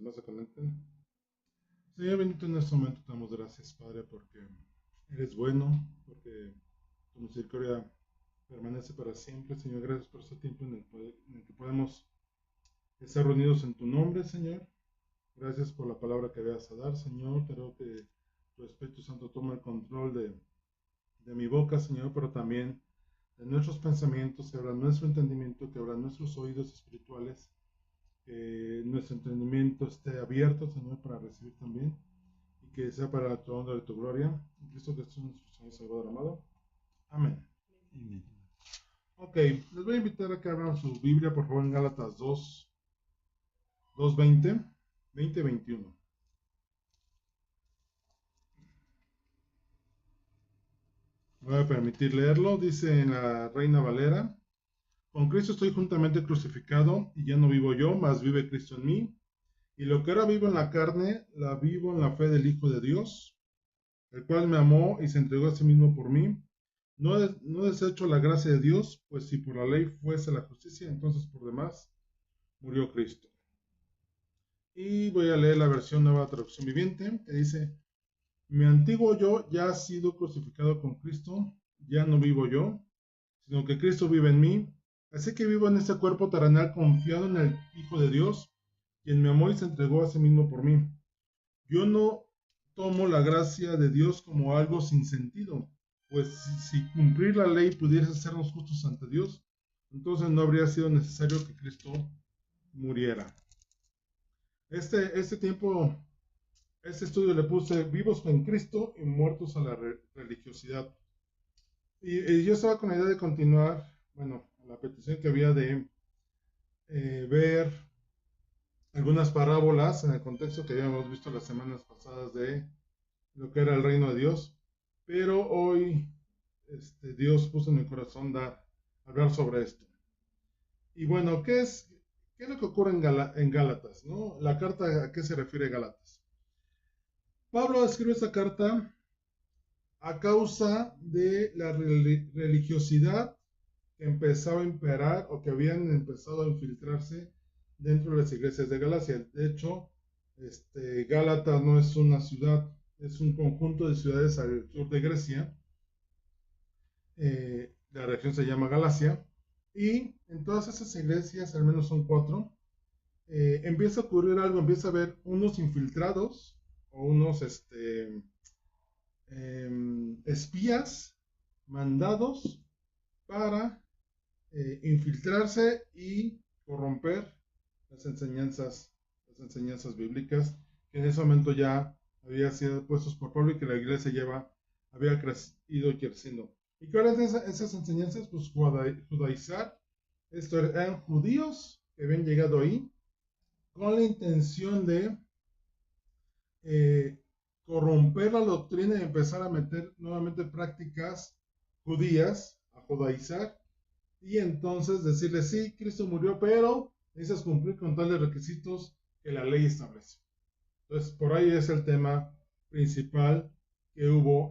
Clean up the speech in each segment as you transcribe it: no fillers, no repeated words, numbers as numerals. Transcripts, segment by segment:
demás se conecten. Señor bendito, en este momento te damos gracias, Padre, porque eres bueno, porque tu misericordia permanece para siempre. Señor, gracias por este tiempo en el que podemos estar reunidos en tu nombre, Señor. Gracias por la palabra que veas a dar, Señor. Creo que tu Espíritu Santo toma el control de mi boca, Señor, pero también de nuestros pensamientos, que abra nuestro entendimiento, que abra nuestros oídos espirituales, que nuestro entendimiento esté abierto, Señor, para recibir también, y que sea para tu honra y tu gloria. En Cristo Jesús, nuestro Señor y Salvador amado. Amén. Amén. Ok, les voy a invitar a que abran su Biblia, por favor, en Gálatas 20, 21. Me voy a permitir leerlo, dice en la Reina Valera: con Cristo estoy juntamente crucificado, y ya no vivo yo, mas vive Cristo en mí. Y lo que ahora vivo en la carne, la vivo en la fe del Hijo de Dios, el cual me amó y se entregó a sí mismo por mí. No desecho la gracia de Dios, pues si por la ley fuese la justicia, entonces por demás murió Cristo. Y voy a leer la versión Nueva Traducción Viviente, que dice: mi antiguo yo ya ha sido crucificado con Cristo, ya no vivo yo, sino que Cristo vive en mí. Así que vivo en este cuerpo terrenal confiado en el Hijo de Dios, quien me amó y se entregó a sí mismo por mí. Yo no tomo la gracia de Dios como algo sin sentido, pues si cumplir la ley pudiese hacernos justos ante Dios, entonces no habría sido necesario que Cristo muriera. Tiempo, este estudio le puse vivos en Cristo y muertos a la religiosidad. Y yo estaba con la idea de continuar, bueno, la petición que había de ver algunas parábolas en el contexto que habíamos visto las semanas pasadas de lo que era el reino de Dios, pero hoy Dios puso en mi corazón hablar sobre esto. Y bueno, ¿qué es lo que ocurre en Gálatas? ¿No? La carta, ¿a qué se refiere Gálatas? Pablo escribe esta carta a causa de la religiosidad que empezaba a imperar o que habían empezado a infiltrarse dentro de las iglesias de Galacia. De hecho, Gálatas no es una ciudad, es un conjunto de ciudades al sur de Grecia. La región se llama Galacia. Y en todas esas iglesias, al menos son 4, empieza a ocurrir algo, empieza a haber unos infiltrados o unos espías mandados para infiltrarse y corromper las enseñanzas bíblicas, que en ese momento ya había sido puestos por Pablo y que la iglesia había ido creciendo. ¿Y cuáles son esas enseñanzas? Pues judaizar. Esto eran judíos que habían llegado ahí con la intención de eh, corromper la doctrina y empezar a meter nuevamente prácticas judías, a judaizar, y entonces decirle: sí, Cristo murió, pero necesitas cumplir con tales requisitos que la ley establece. Entonces, por ahí es el tema principal que hubo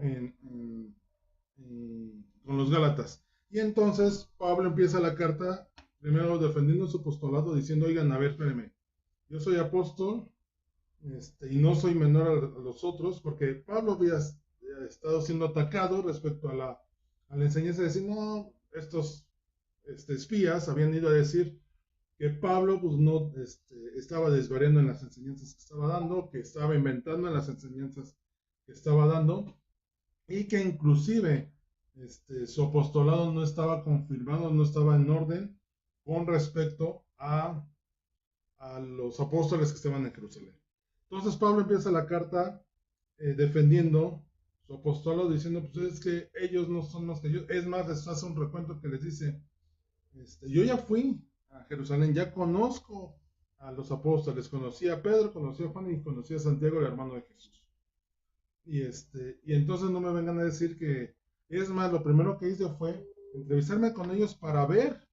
con los Gálatas. Y entonces Pablo empieza la carta primero defendiendo su apostolado, diciendo: oigan, a ver, espérenme, yo soy apóstol, y no soy menor a los otros, porque Pablo había estado siendo atacado respecto a la enseñanza de decir: no, estos espías habían ido a decir que Pablo pues no estaba desvariando en las enseñanzas que estaba dando, que estaba inventando en las enseñanzas que estaba dando, y que inclusive su apostolado no estaba confirmado, no estaba en orden con respecto a los apóstoles que estaban en Jerusalén. Entonces Pablo empieza la carta defendiendo su apostolado, diciendo: pues es que ellos no son más que yo. Es más, les hace un recuento que les dice: yo ya fui a Jerusalén, ya conozco a los apóstoles, conocí a Pedro, conocí a Juan y conocí a Santiago, el hermano de Jesús. Y entonces no me vengan a decir que, es más, lo primero que hice fue entrevistarme con ellos para ver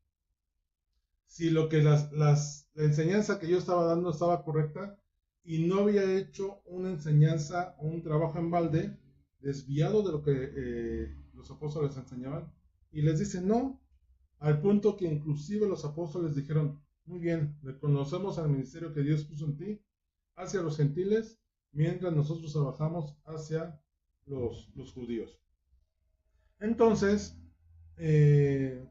si lo que la enseñanza que yo estaba dando estaba correcta, y no había hecho una enseñanza o un trabajo en balde desviado de lo que los apóstoles enseñaban. Y les dice: no, al punto que inclusive los apóstoles dijeron: muy bien, reconocemos al ministerio que Dios puso en ti, hacia los gentiles, mientras nosotros trabajamos hacia los judíos. Entonces, él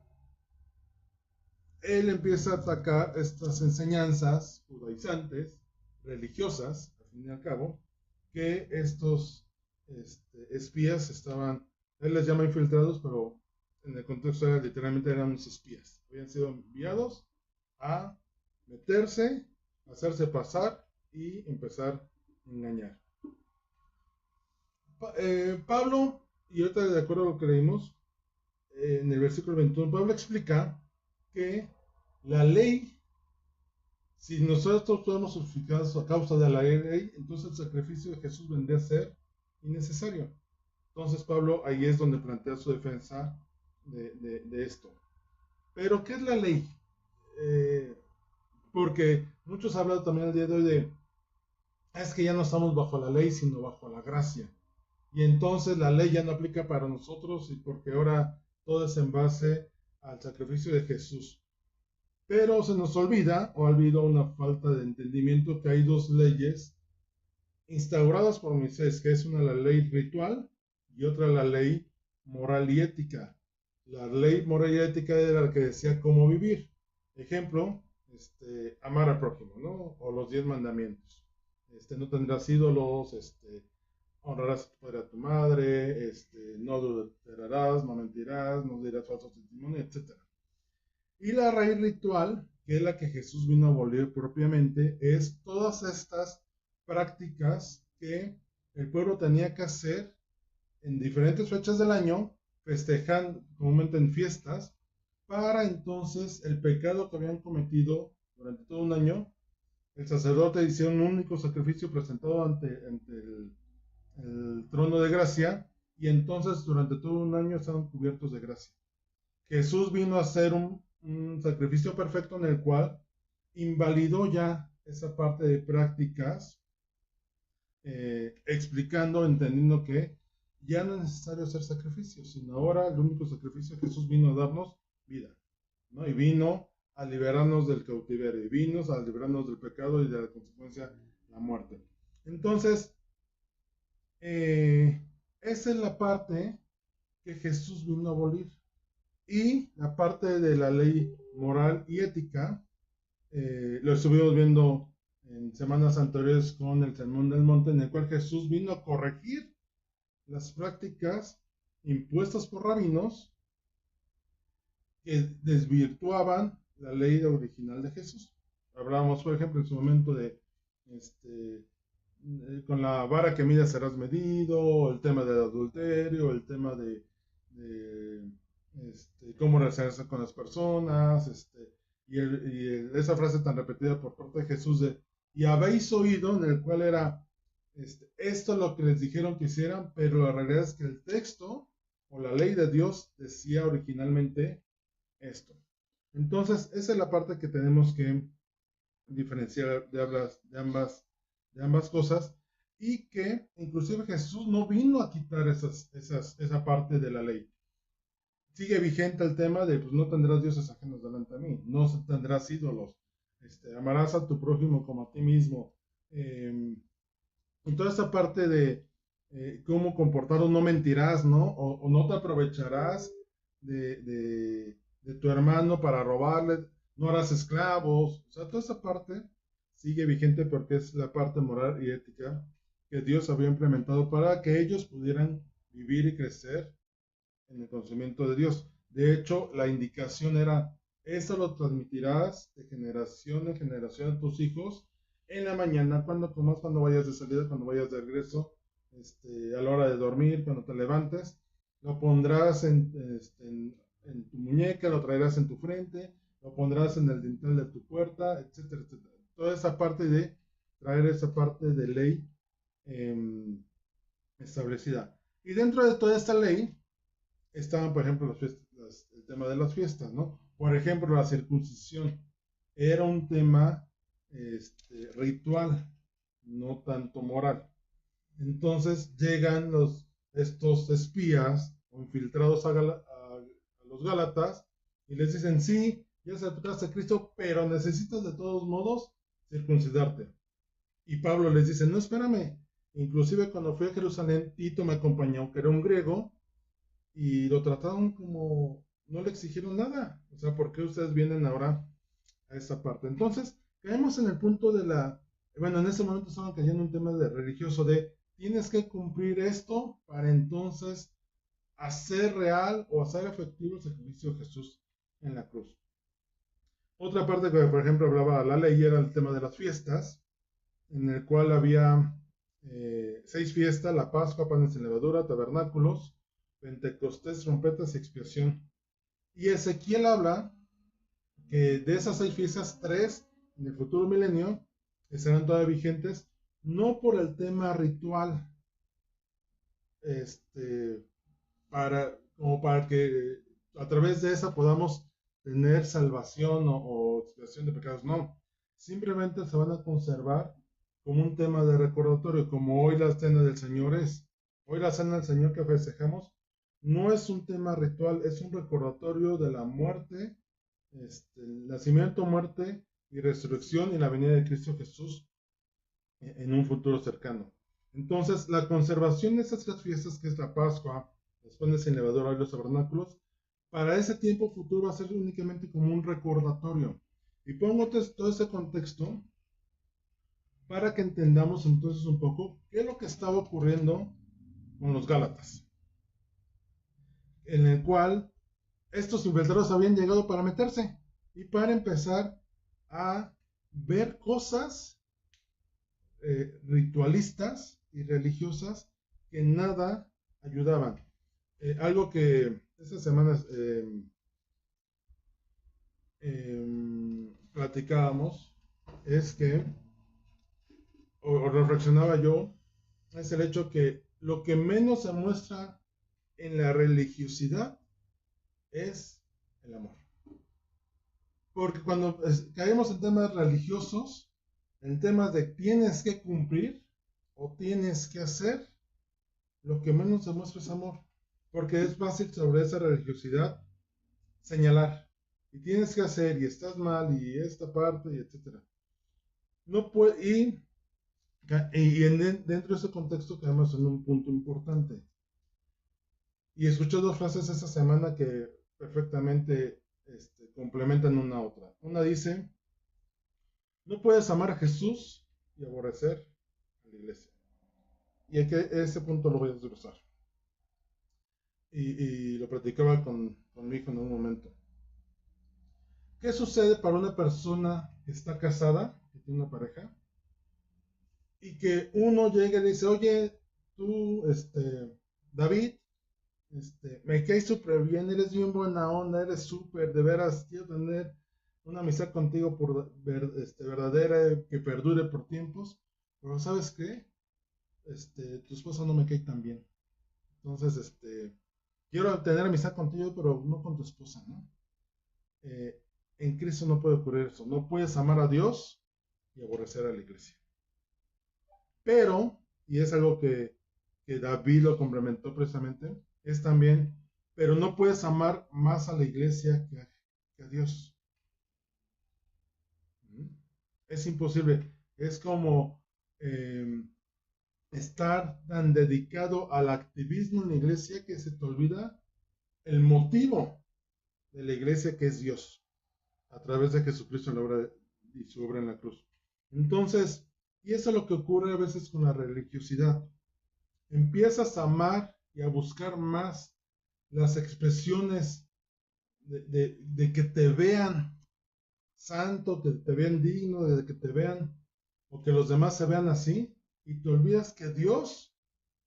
empieza a atacar estas enseñanzas judaizantes, religiosas, al fin y al cabo, que estos espías estaban, él les llama infiltrados, pero en el contexto era, literalmente eran unos espías. Habían sido enviados a meterse, hacerse pasar y empezar a engañar. Pablo, y ahorita de acuerdo a lo que leímos, en el versículo 21, Pablo explica que la ley, si nosotros somos justificados a causa de la ley, entonces el sacrificio de Jesús vendría a ser innecesario. Entonces Pablo ahí es donde plantea su defensa de esto. Pero, ¿qué es la ley? Porque muchos hablan también el día de hoy de, es que ya no estamos bajo la ley, sino bajo la gracia. Y entonces la ley ya no aplica para nosotros, y porque ahora todo es en base al sacrificio de Jesús. Pero se nos olvida, o ha habido una falta de entendimiento, que hay dos leyes instauradas por Moisés, que es una la ley ritual y otra la ley moral y ética. La ley moral y ética era la que decía cómo vivir. Ejemplo, amar al prójimo, ¿no? O los 10 mandamientos. No tendrás ídolos, honrarás a tu padre, a tu madre, no adulterarás, no mentirás, no dirás falso testimonio, etc. Y la ley ritual, que es la que Jesús vino a abolir propiamente, es todas estas prácticas que el pueblo tenía que hacer en diferentes fechas del año, festejan comúnmente en fiestas, para entonces el pecado que habían cometido durante todo un año, el sacerdote hacía un único sacrificio presentado ante el trono de gracia, y entonces durante todo un año estaban cubiertos de gracia. Jesús vino a hacer un sacrificio perfecto en el cual invalidó ya esa parte de prácticas, explicando, entendiendo que ya no es necesario hacer sacrificios, sino ahora el único sacrificio que Jesús vino a darnos vida, ¿no? Y vino a liberarnos del cautiverio, y vino a liberarnos del pecado y de la consecuencia, la muerte. Entonces, esa es la parte que Jesús vino a abolir. Y la parte de la ley moral y ética, lo estuvimos viendo en semanas anteriores con el Sermón del Monte, en el cual Jesús vino a corregir las prácticas impuestas por rabinos que desvirtuaban la ley original de Jesús. Hablábamos, por ejemplo, en su momento de con la vara que midas serás medido, el tema del adulterio, el tema de cómo relacionarse con las personas, esa frase tan repetida por parte de Jesús de, y habéis oído, en el cual era, esto es lo que les dijeron que hicieran, pero la realidad es que el texto o la ley de Dios decía originalmente esto. Entonces, esa es la parte que tenemos que diferenciar de ambas cosas, y que inclusive Jesús no vino a quitar esa parte de la ley. Sigue vigente el tema de, pues no tendrás dioses ajenos delante de mí, no tendrás ídolos, amarás a tu prójimo como a ti mismo, y toda esta parte de cómo comportaros, no mentirás, ¿no? O no te aprovecharás de tu hermano para robarle, no harás esclavos, o sea, toda esa parte sigue vigente porque es la parte moral y ética que Dios había implementado para que ellos pudieran vivir y crecer en el conocimiento de Dios. De hecho, la indicación era, eso lo transmitirás de generación en generación a tus hijos, en la mañana, cuando comas, cuando vayas de salida, cuando vayas de regreso, a la hora de dormir, cuando te levantes, lo pondrás en tu muñeca, lo traerás en tu frente, lo pondrás en el dintel de tu puerta, etcétera, etcétera. Toda esa parte de traer esa parte de ley establecida. Y dentro de toda esta ley estaban, por ejemplo, el tema de las fiestas, ¿no? Por ejemplo, la circuncisión era un tema ritual, no tanto moral. Entonces llegan estos espías o infiltrados a los Gálatas y les dicen, sí, ya aceptaste a Cristo, pero necesitas de todos modos circuncidarte. Y Pablo les dice, no, espérame. Inclusive cuando fui a Jerusalén, Tito me acompañó, que era un griego, y lo trataron como, no le exigieron nada. O sea, ¿por qué ustedes vienen ahora a esa parte? Entonces, caemos en el punto de bueno, en ese momento estaban cayendo un tema de religioso, de tienes que cumplir esto para entonces hacer real o hacer efectivo el sacrificio de Jesús en la cruz. Otra parte que, por ejemplo, hablaba la ley era el tema de las fiestas, en el cual había 6 fiestas: la Pascua, panes sin levadura, tabernáculos, Pentecostés, trompetas y expiación. Y Ezequiel habla que de esas 6 fiestas, 3 en el futuro milenio estarán todavía vigentes, no por el tema ritual, como para que a través de esa podamos tener salvación o expiación de pecados, no, simplemente se van a conservar como un tema de recordatorio, como hoy la cena del Señor es. Hoy la cena del Señor que festejamos no es un tema ritual, es un recordatorio de la muerte, el nacimiento, muerte y resurrección y la venida de Cristo Jesús en un futuro cercano. Entonces, la conservación de esas 3 fiestas, que es la Pascua, los panes sin levadura y los tabernáculos, para ese tiempo futuro va a ser únicamente como un recordatorio. Y pongo todo ese contexto para que entendamos entonces un poco qué es lo que estaba ocurriendo con los Gálatas, en el cual estos infiltrados habían llegado para meterse y para empezar a ver cosas ritualistas y religiosas que nada ayudaban. Algo que estas semanas platicábamos es que, o reflexionaba yo, es el hecho que lo que menos se muestra en la religiosidad es el amor. Porque cuando caemos en temas religiosos, en temas de tienes que cumplir o tienes que hacer, lo que menos se muestra es amor. Porque es fácil sobre esa religiosidad señalar. Y tienes que hacer, y estás mal, y esta parte, y etcétera. No puede, dentro de ese contexto quedamos en un punto importante. Y escuché 2 frases esta semana que perfectamente complementan una a otra. Una dice, no puedes amar a Jesús y aborrecer a la iglesia. Y ese punto lo voy a desglosar. Y lo platicaba con mi hijo en un momento. ¿Qué sucede para una persona que está casada, que tiene una pareja, y que uno llega y le dice, oye, tú, David, me caes súper bien, eres bien buena onda, eres súper, de veras, quiero tener una amistad contigo verdadera, que perdure por tiempos, pero ¿sabes qué? Tu esposa no me cae tan bien. Entonces, quiero tener amistad contigo, pero no con tu esposa, ¿no? En Cristo no puede ocurrir eso. No puedes amar a Dios y aborrecer a la iglesia. Pero, y es algo que David lo complementó precisamente, es también, pero no puedes amar más a la iglesia que a Dios. Es imposible. Es como estar tan dedicado al activismo en la iglesia que se te olvida el motivo de la iglesia, que es Dios, a través de Jesucristo y su obra en la cruz. Entonces, y eso es lo que ocurre a veces con la religiosidad. Empiezas a amar y a buscar más las expresiones de que te vean santo, que te vean digno, de que te vean, o que los demás se vean así, y te olvidas que Dios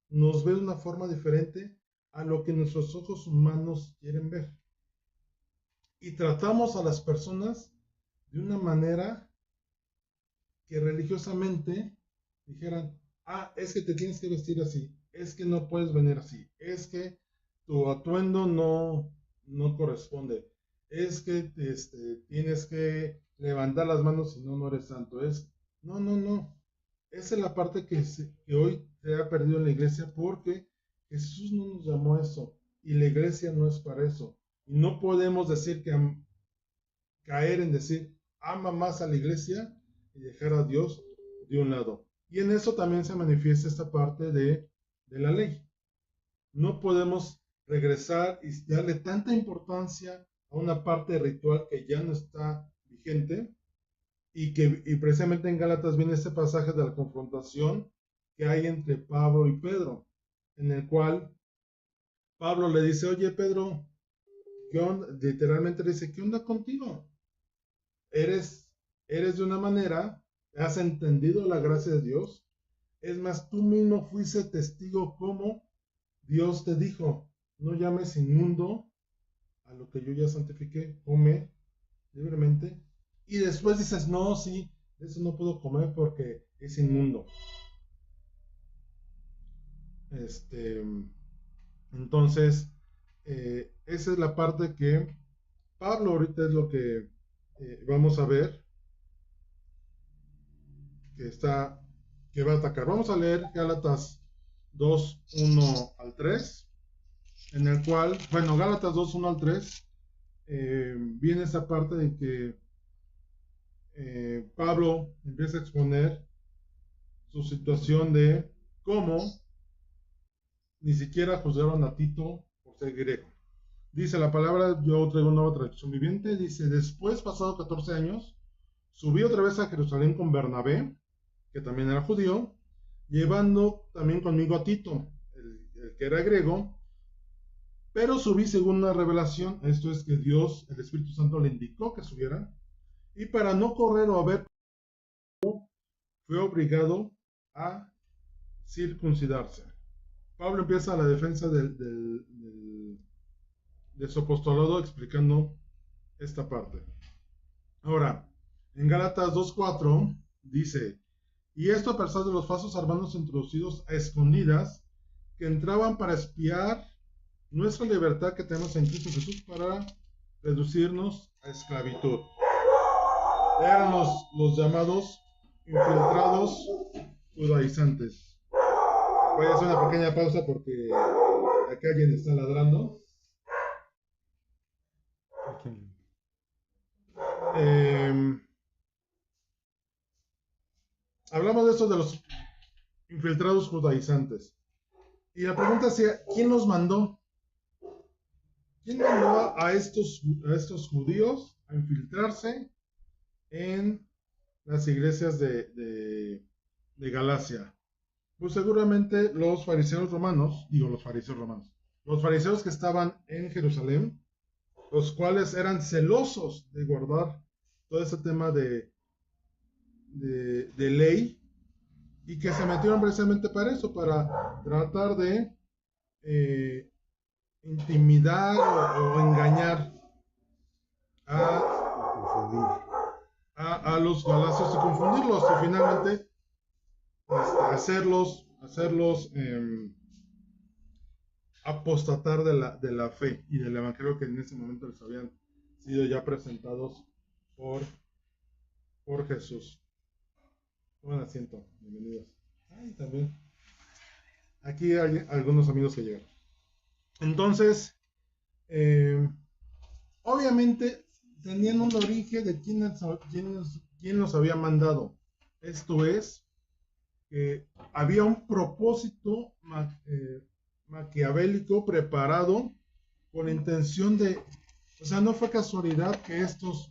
nos ve de una forma diferente a lo que nuestros ojos humanos quieren ver. Y tratamos a las personas de una manera que religiosamente dijeran, es que te tienes que vestir así, es que no puedes venir así, es que tu atuendo no corresponde, es que tienes que levantar las manos, si no, no eres santo. No. Esa es la parte que hoy se ha perdido en la iglesia, porque Jesús no nos llamó a eso y la iglesia no es para eso. Y no podemos decir caer en decir ama más a la iglesia y dejar a Dios de un lado. Y en eso también se manifiesta esta parte de la ley. No podemos regresar y darle tanta importancia a una parte ritual que ya no está vigente y precisamente en Gálatas viene este pasaje de la confrontación que hay entre Pablo y Pedro, en el cual Pablo le dice, oye Pedro, ¿qué onda? Literalmente le dice, ¿qué onda contigo? Eres, eres de una manera, has entendido la gracia de Dios, es más, tú mismo fuiste testigo como Dios te dijo, no llames inmundo a lo que yo ya santifiqué, come libremente. Y después dices, no, sí, eso no puedo comer porque es inmundo. Este, entonces, esa es la parte que Pablo ahorita es lo que vamos a ver que está, que va a atacar. Vamos a leer Gálatas 2, 1 al 3, en el cual, bueno, Gálatas 2, 1 al 3, viene esa parte de que Pablo empieza a exponer su situación de cómo ni siquiera juzgaron a Tito por ser griego. Dice la palabra, yo traigo una nueva traducción viviente, dice, después, pasado 14 años, subí otra vez a Jerusalén con Bernabé, que también era judío, llevando también conmigo a Tito, el que era griego, pero subí según una revelación, esto es que Dios, el Espíritu Santo le indicó que subiera, y para no correr o haber, fue obligado a circuncidarse. Pablo empieza la defensa de su apostolado explicando esta parte. Ahora, en Gálatas 2.4 dice, y esto a pesar de los falsos hermanos introducidos a escondidas que entraban para espiar nuestra libertad que tenemos en Cristo Jesús para reducirnos a esclavitud. Eran los llamados infiltrados judaizantes. Voy a hacer una pequeña pausa porque acá alguien está ladrando. Eh, hablamos de esto de los infiltrados judaizantes. Y la pregunta es, ¿quién los mandó? ¿Quién mandó a estos judíos a infiltrarse en las iglesias de Galacia? Pues seguramente los fariseos romanos, los fariseos que estaban en Jerusalén, los cuales eran celosos de guardar todo ese tema de ley y que se metieron precisamente para eso, para tratar de intimidar o engañar a, a los galacios y confundirlos y finalmente hacerlos apostatar de la fe y del evangelio que en ese momento les habían sido ya presentados por Jesús. Tomen asiento, bienvenidos. Ay, también. Aquí hay algunos amigos que llegaron. Entonces, obviamente tenían un origen de quién los había mandado. Esto es, que había un propósito maquiavélico preparado con la intención de, o sea, no fue casualidad que estos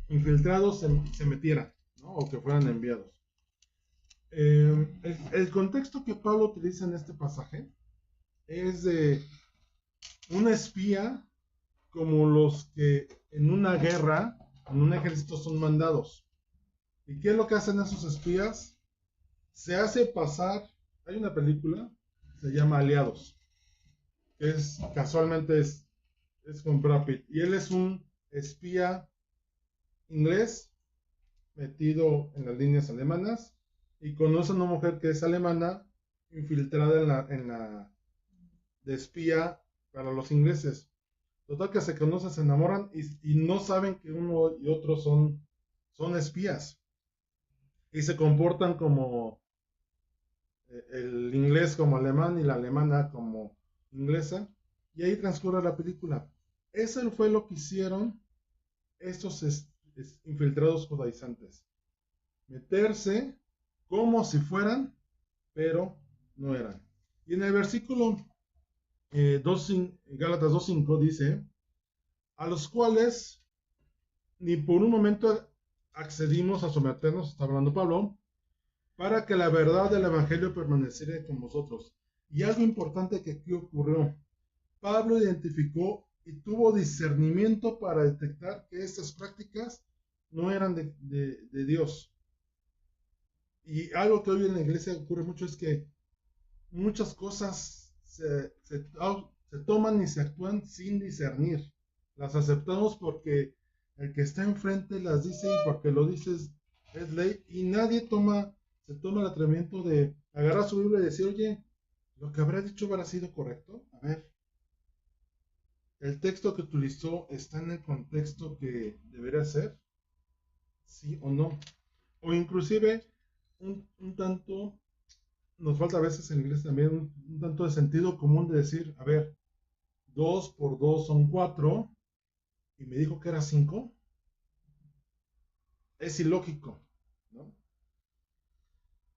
infiltrados se metieran, ¿no? O que fueran enviados. El contexto que Pablo utiliza en este pasaje es de un espía como los que en una guerra, en un ejército son mandados. ¿Y qué es lo que hacen esos espías? Se hace pasar, hay una película, se llama Aliados, que casualmente es con Brad Pitt, y él es un espía inglés metido en las líneas alemanas y conoce a una mujer que es alemana infiltrada en la de espía para los ingleses. Total que se conocen, se enamoran y no saben que uno y otro son espías y se comportan como el inglés como alemán y la alemana como inglesa, y ahí transcurre la película. Eso fue lo que hicieron estos infiltrados judaizantes, meterse como si fueran, pero no eran. Y en el versículo 2, Gálatas 2:5 dice, a los cuales ni por un momento accedimos a someternos, está hablando Pablo, para que la verdad del Evangelio permaneciera con vosotros. Y algo importante que aquí ocurrió, Pablo identificó y tuvo discernimiento para detectar que estas prácticas no eran de Dios. Y algo que hoy en la iglesia ocurre mucho es que muchas cosas se toman y se actúan sin discernir. Las aceptamos porque el que está enfrente las dice y porque lo dices es ley y nadie se toma el atrevimiento de agarrar su Biblia y decir, oye, lo que habrá dicho habrá sido correcto. A ver, el texto que utilizó está en el contexto que debería ser, sí o no. O inclusive un tanto, nos falta a veces en inglés también un tanto de sentido común de decir, a ver, 2 por 2 son 4 y me dijo que era 5. Es ilógico, ¿no?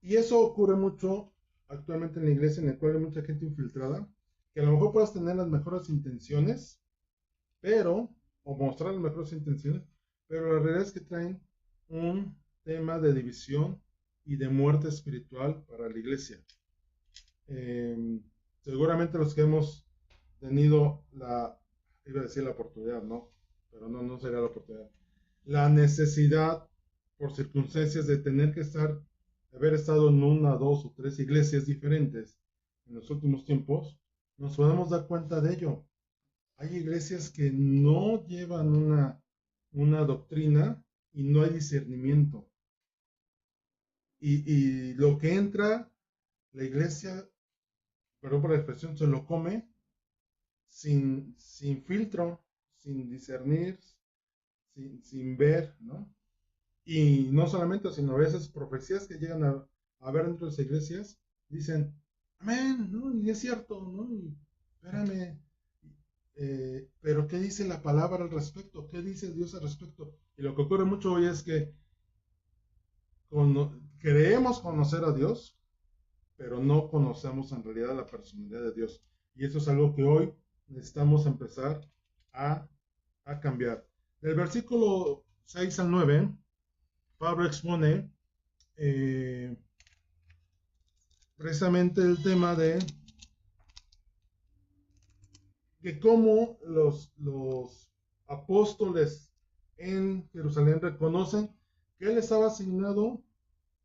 Y eso ocurre mucho actualmente en la iglesia, en la cual hay mucha gente infiltrada, que a lo mejor puedas tener las mejores intenciones, pero, o mostrar las mejores intenciones, pero la realidad es que traen un tema de división y de muerte espiritual para la iglesia. Eh, Seguramente los que hemos tenido iba a decir la oportunidad, ¿no? Pero no sería la oportunidad. La necesidad por circunstancias de tener que haber estado en una, dos o tres iglesias diferentes en los últimos tiempos, nos podemos dar cuenta de ello. Hay iglesias que no llevan una doctrina y no hay discernimiento. Y lo que entra, la iglesia, perdón por la expresión, se lo come sin filtro, sin discernir, sin ver, ¿no? Y no solamente, sino a veces profecías que llegan a ver dentro de las iglesias, dicen, amén, ¿no? Y es cierto, ¿no? Y espérame, pero ¿qué dice la palabra al respecto? ¿Qué dice Dios al respecto? Y lo que ocurre mucho hoy es que creemos conocer a Dios, pero no conocemos en realidad la personalidad de Dios. Y eso es algo que hoy necesitamos empezar a, a cambiar. Del versículo 6 al 9, Pablo expone precisamente el tema de que cómo los apóstoles en Jerusalén reconocen que él estaba asignado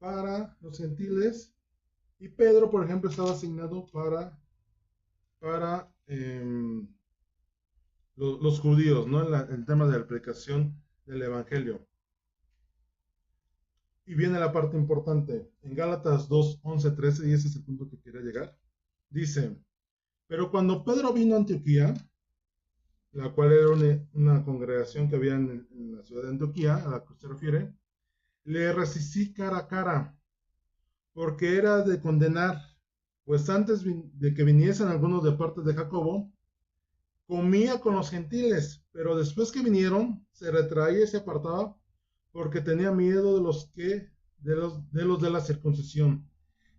para los gentiles y Pedro, por ejemplo, estaba asignado para los judíos, ¿no? El tema de la predicación del evangelio. Y viene la parte importante. En Gálatas 2, 11, 13, y ese es el punto que quería llegar, dice, pero cuando Pedro vino a Antioquía, la cual era una congregación que había en la ciudad de Antioquía, a la que se refiere, le resistí cara a cara, porque era de condenar, pues antes de que viniesen algunos de parte de Jacobo, comía con los gentiles, pero después que vinieron, se retraía y se apartaba, porque tenía miedo de la circuncisión.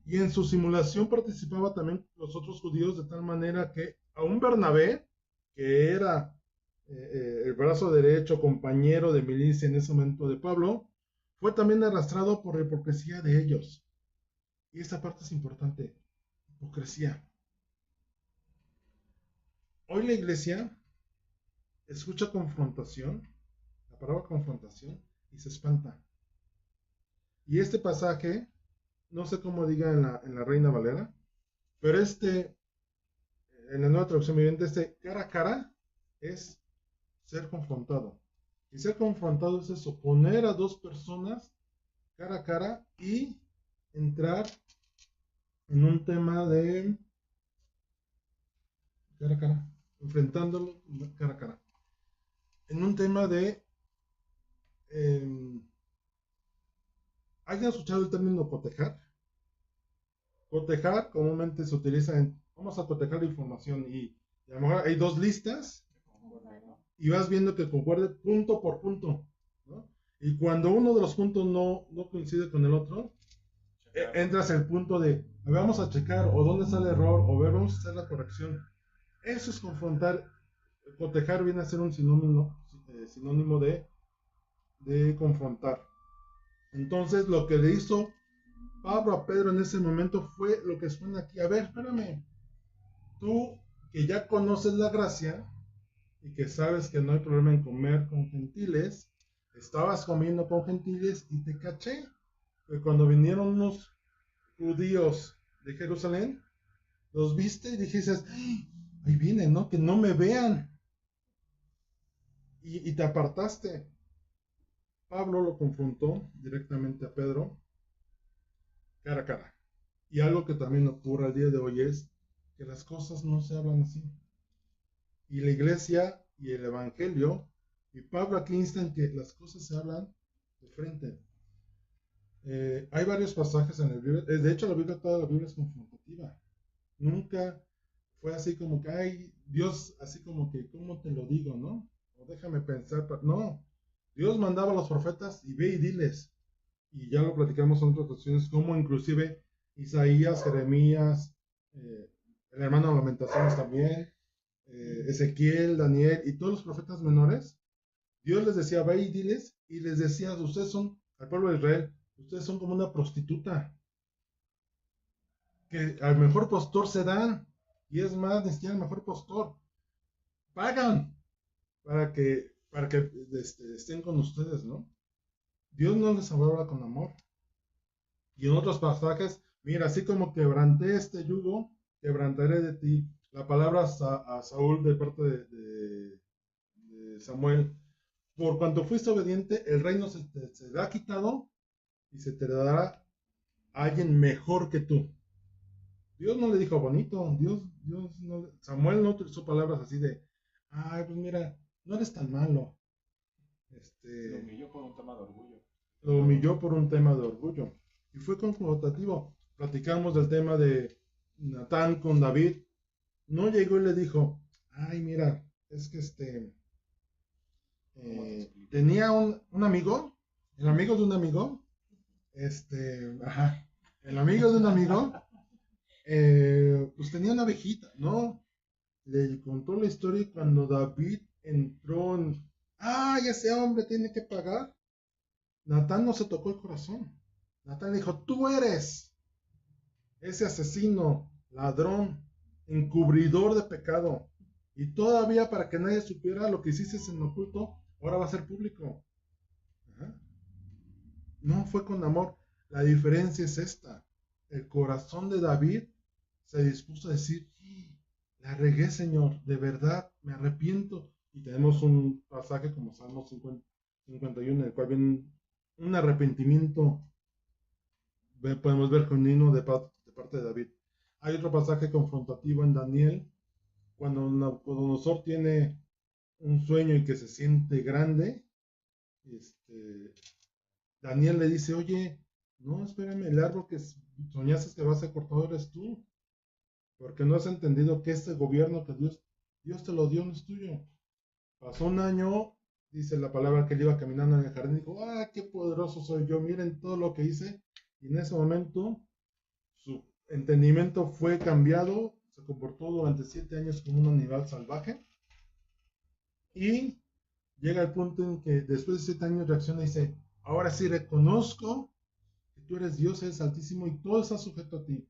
Y en su simulación participaban también los otros judíos, de tal manera que aún Bernabé, que era el brazo derecho, compañero de milicia en ese momento de Pablo, fue también arrastrado por la hipocresía de ellos. Y esta parte es importante, hipocresía. Hoy la iglesia escucha confrontación, la palabra confrontación, y se espanta. Y este pasaje, no sé cómo diga en la Reina Valera, pero en la nueva traducción viviente, cara a cara es ser confrontado. Y ser confrontado es eso, poner a dos personas cara a cara y entrar en un tema de cara a cara, enfrentándolo cara a cara. En un tema de... ¿Hayan escuchado el término cotejar? Cotejar comúnmente se utiliza vamos a cotejar la información y a lo mejor hay dos listas y vas viendo que concuerde punto por punto, ¿no? Y cuando uno de los puntos no coincide con el otro, entras al punto de, vamos a checar, o dónde está el error, o ver, vamos a hacer la corrección. Eso es confrontar. Cotejar viene a ser un sinónimo de confrontar. Entonces, lo que le hizo Pablo a Pedro en ese momento fue lo que suena aquí. A ver, espérame. Tú que ya conoces la gracia y que sabes que no hay problema en comer con gentiles, estabas comiendo con gentiles y te caché. Que cuando vinieron unos judíos de Jerusalén, los viste y dijiste, ahí vienen, ¿no? Que no me vean. Y te apartaste. Pablo lo confrontó directamente a Pedro, cara a cara. Y algo que también ocurre al día de hoy es que las cosas no se hablan así. Y la iglesia y el evangelio, y Pablo aquí insta en que las cosas se hablan de frente. Hay varios pasajes en el Biblia, de hecho toda la Biblia es confrontativa. Nunca fue así como que, ay, Dios, así como que, ¿cómo te lo digo, no? O déjame pensar, no. Dios mandaba a los profetas y ve y diles. Y ya lo platicamos en otras ocasiones, como inclusive Isaías, Jeremías, el hermano de Lamentaciones también, Ezequiel, Daniel y todos los profetas menores, Dios les decía, ve y diles, y les decía, ustedes son, al pueblo de Israel, ustedes son como una prostituta, que al mejor postor se dan, y es más, ni siquiera el mejor postor, pagan para que estén con ustedes, ¿no? Dios no les hablaba con amor. Y en otros pasajes, mira, así como quebranté este yugo, quebrantaré de ti. La palabra a Saúl de parte de Samuel, por cuanto fuiste obediente, el reino se te ha quitado y se te dará a alguien mejor que tú. Dios no le dijo bonito, Dios no, Samuel no utilizó palabras así de, ay, pues mira, no eres tan malo. Lo humilló por un tema de orgullo. Lo humilló por un tema de orgullo. Y fue confrontativo. Platicamos del tema de Natán con David. No llegó y le dijo, ay, mira, es que tenía un amigo, el amigo de un amigo, ajá, el amigo de un amigo, pues tenía una abejita, ¿no? Le contó la historia y cuando David entró en, ay, ese hombre tiene que pagar. Natán no se tocó el corazón. Natán le dijo, tú eres ese asesino, ladrón, encubridor de pecado. Y todavía para que nadie supiera lo que hiciste en oculto, ahora va a ser público. Ajá. No fue con amor. La diferencia es esta. El corazón de David se dispuso a decir, la regué, Señor, de verdad, me arrepiento. Y tenemos un pasaje como Salmo 51, en el cual viene un arrepentimiento, podemos ver genuino de parte de David. Hay otro pasaje confrontativo en Daniel, cuando Nabucodonosor tiene un sueño y que se siente grande, Daniel le dice, oye, no, espérame, el árbol que soñaste que va a ser cortado eres tú, porque no has entendido que este gobierno que Dios te lo dio no es tuyo. Pasó un año, dice la palabra que él iba caminando en el jardín y dijo, qué poderoso soy yo, miren todo lo que hice. Y en ese momento su entendimiento fue cambiado, se comportó durante 7 años como un animal salvaje y llega el punto en que después de 7 años reacciona y dice, ahora sí reconozco que tú eres Dios, eres altísimo y todo está sujeto a ti.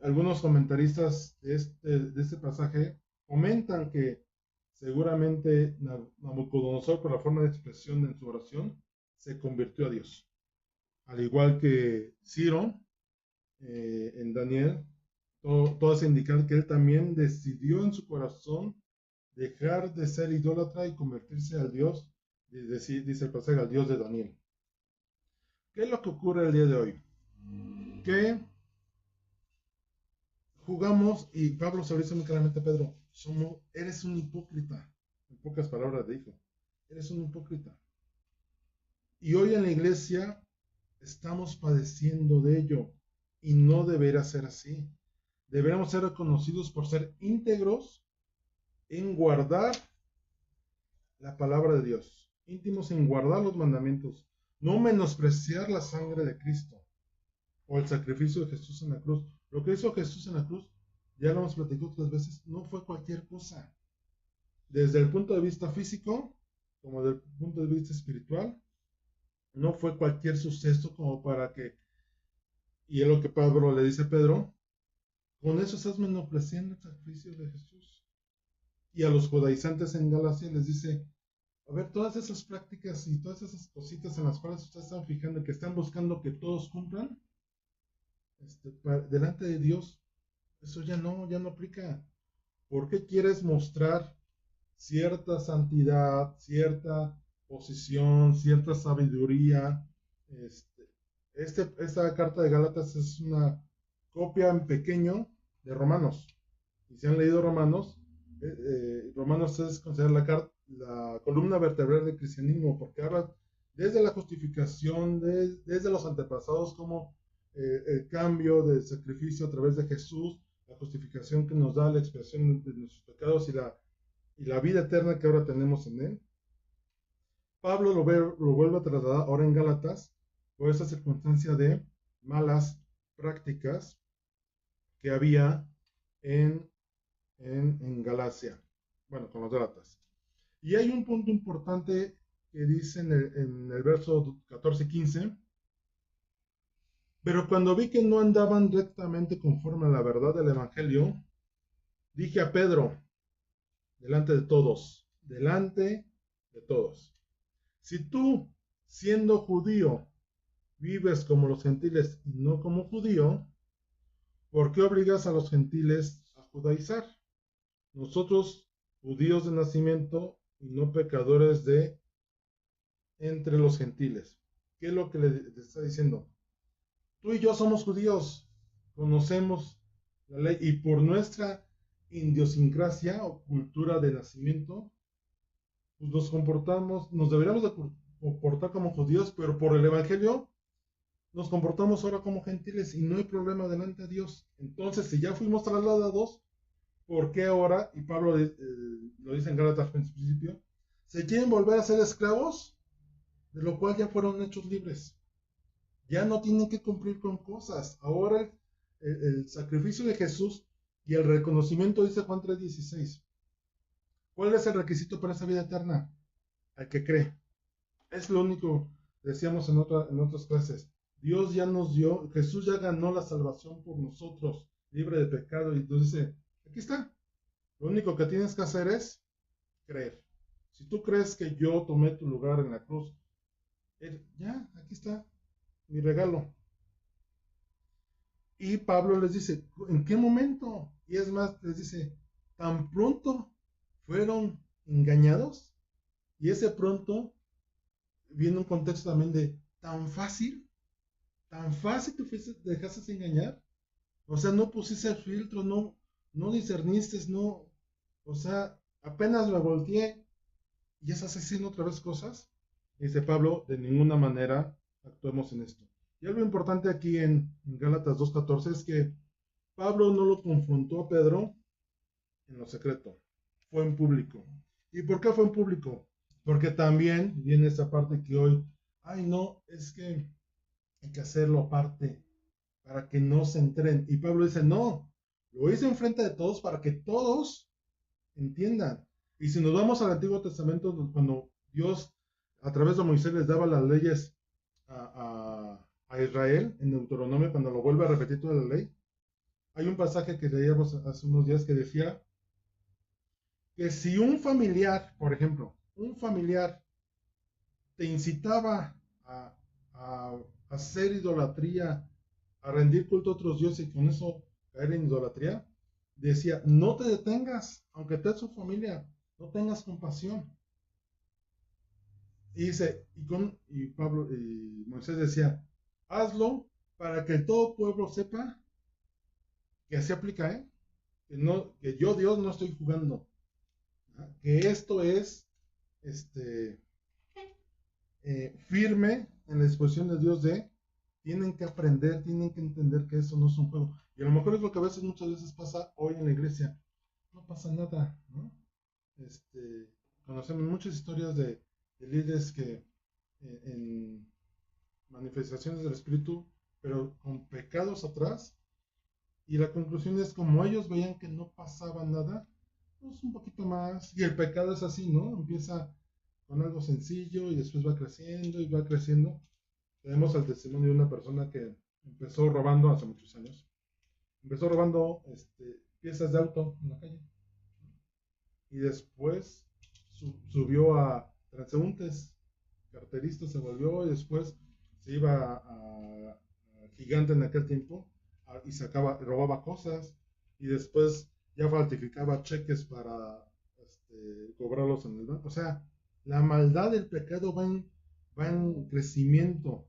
Algunos comentaristas de este pasaje comentan que seguramente Nabucodonosor, por la forma de expresión en su oración, se convirtió a Dios. Al igual que Ciro, en Daniel, todo hace indicar que él también decidió en su corazón dejar de ser idólatra y convertirse al Dios, dice el pasaje, al Dios de Daniel. ¿Qué es lo que ocurre el día de hoy? Que jugamos, y Pablo se lo dice muy claramente a Pedro, eres un hipócrita. En pocas palabras dijo, eres un hipócrita. Y hoy en la iglesia estamos padeciendo de ello y no deberá ser así. Deberemos ser reconocidos por ser íntegros en guardar la palabra de Dios, íntimos en guardar los mandamientos, no menospreciar la sangre de Cristo. o el sacrificio de Jesús en la cruz. Lo que hizo Jesús en la cruz, ya lo hemos platicado otras veces, no fue cualquier cosa. Desde el punto de vista físico, como desde el punto de vista espiritual, no fue cualquier suceso como para que, y es lo que Pablo le dice a Pedro, con eso estás menospreciando el sacrificio de Jesús. Y a los judaizantes en Galacia les dice, a ver, todas esas prácticas y todas esas cositas en las cuales ustedes están fijando, que están buscando que todos cumplan, delante de Dios, eso ya no aplica. ¿Por qué quieres mostrar cierta santidad, cierta posición, cierta sabiduría? Esta carta de Gálatas es una copia en pequeño de Romanos. Y si han leído Romanos, Romanos es considerada la columna vertebral del cristianismo, porque habla desde la justificación, desde los antepasados, como el cambio del sacrificio a través de Jesús, la justificación que nos da la expiación de nuestros pecados y la vida eterna que ahora tenemos en él. Pablo lo vuelve a trasladar ahora en Gálatas por esa circunstancia de malas prácticas que había en Galacia, bueno, con los Gálatas. Y hay un punto importante que dice en el verso 14 y 15, pero cuando vi que no andaban rectamente conforme a la verdad del Evangelio, dije a Pedro, delante de todos, si tú, siendo judío, vives como los gentiles y no como judío, ¿por qué obligas a los gentiles a judaizar? Nosotros, judíos de nacimiento y no pecadores de entre los gentiles. ¿Qué es lo que le está diciendo? Tú y yo somos judíos, conocemos la ley y por nuestra idiosincrasia o cultura de nacimiento, pues nos deberíamos de comportar como judíos, pero por el Evangelio nos comportamos ahora como gentiles y no hay problema delante de Dios. Entonces, si ya fuimos trasladados, ¿por qué ahora, y Pablo lo dice en Gálatas en principio, se quieren volver a ser esclavos, de lo cual ya fueron hechos libres? Ya no tienen que cumplir con cosas. Ahora el sacrificio de Jesús y el reconocimiento, dice Juan 3:16. ¿Cuál es el requisito para esa vida eterna? Al que cree. Es lo único, decíamos en otras clases. Dios ya nos dio, Jesús ya ganó la salvación por nosotros, libre de pecado, y entonces dice, aquí está. Lo único que tienes que hacer es creer. Si tú crees que yo tomé tu lugar en la cruz, ya, aquí está mi regalo. Y Pablo les dice, ¿en qué momento? Y es más, les dice, tan pronto fueron engañados. Y ese pronto viene un contexto también de tan fácil te dejaste engañar. O sea, no pusiste el filtro, no discerniste, no. O sea, apenas me volteé y ya estás haciendo otra vez cosas. Dice Pablo, de ninguna manera actuemos en esto. Y algo importante aquí en Gálatas 2:14 es que Pablo no lo confrontó a Pedro en lo secreto, fue en público. ¿Y por qué fue en público? Porque también viene esa parte que hoy, ay no, es que hay que hacerlo aparte, para que no se enteren. Y Pablo dice, no, lo hice enfrente de todos para que todos entiendan. Y si nos vamos al Antiguo Testamento, cuando Dios a través de Moisés les daba las leyes a Israel en Deuteronomio, cuando lo vuelve a repetir toda la ley, hay un pasaje que leíamos hace unos días que decía que si un familiar, por ejemplo, un familiar te incitaba a hacer idolatría, a rendir culto a otros dioses y con eso caer en idolatría, decía, no te detengas, aunque te es su familia, no tengas compasión. Y dice, y Pablo y Moisés decía, hazlo para que todo pueblo sepa que así aplica, que yo Dios no estoy jugando, ¿no? Que esto es firme en la disposición de Dios tienen que aprender, tienen que entender que eso no es un juego. Y a lo mejor es lo que muchas veces pasa hoy en la iglesia. No pasa nada, ¿no? Conocemos muchas historias de líderes que en manifestaciones del Espíritu pero con pecados atrás. Y la conclusión es, como ellos veían que no pasaba nada, pues un poquito más. Y el pecado es así, ¿no? Empieza con algo sencillo y después va creciendo y va creciendo. Tenemos el testimonio de una persona que empezó robando hace muchos años. Empezó robando piezas de auto en la calle. Y después subió a transeúntes, carterista se volvió, y después se iba a Gigante en aquel tiempo y robaba cosas, y después ya falsificaba cheques para cobrarlos en el banco. O sea, la maldad del pecado va en crecimiento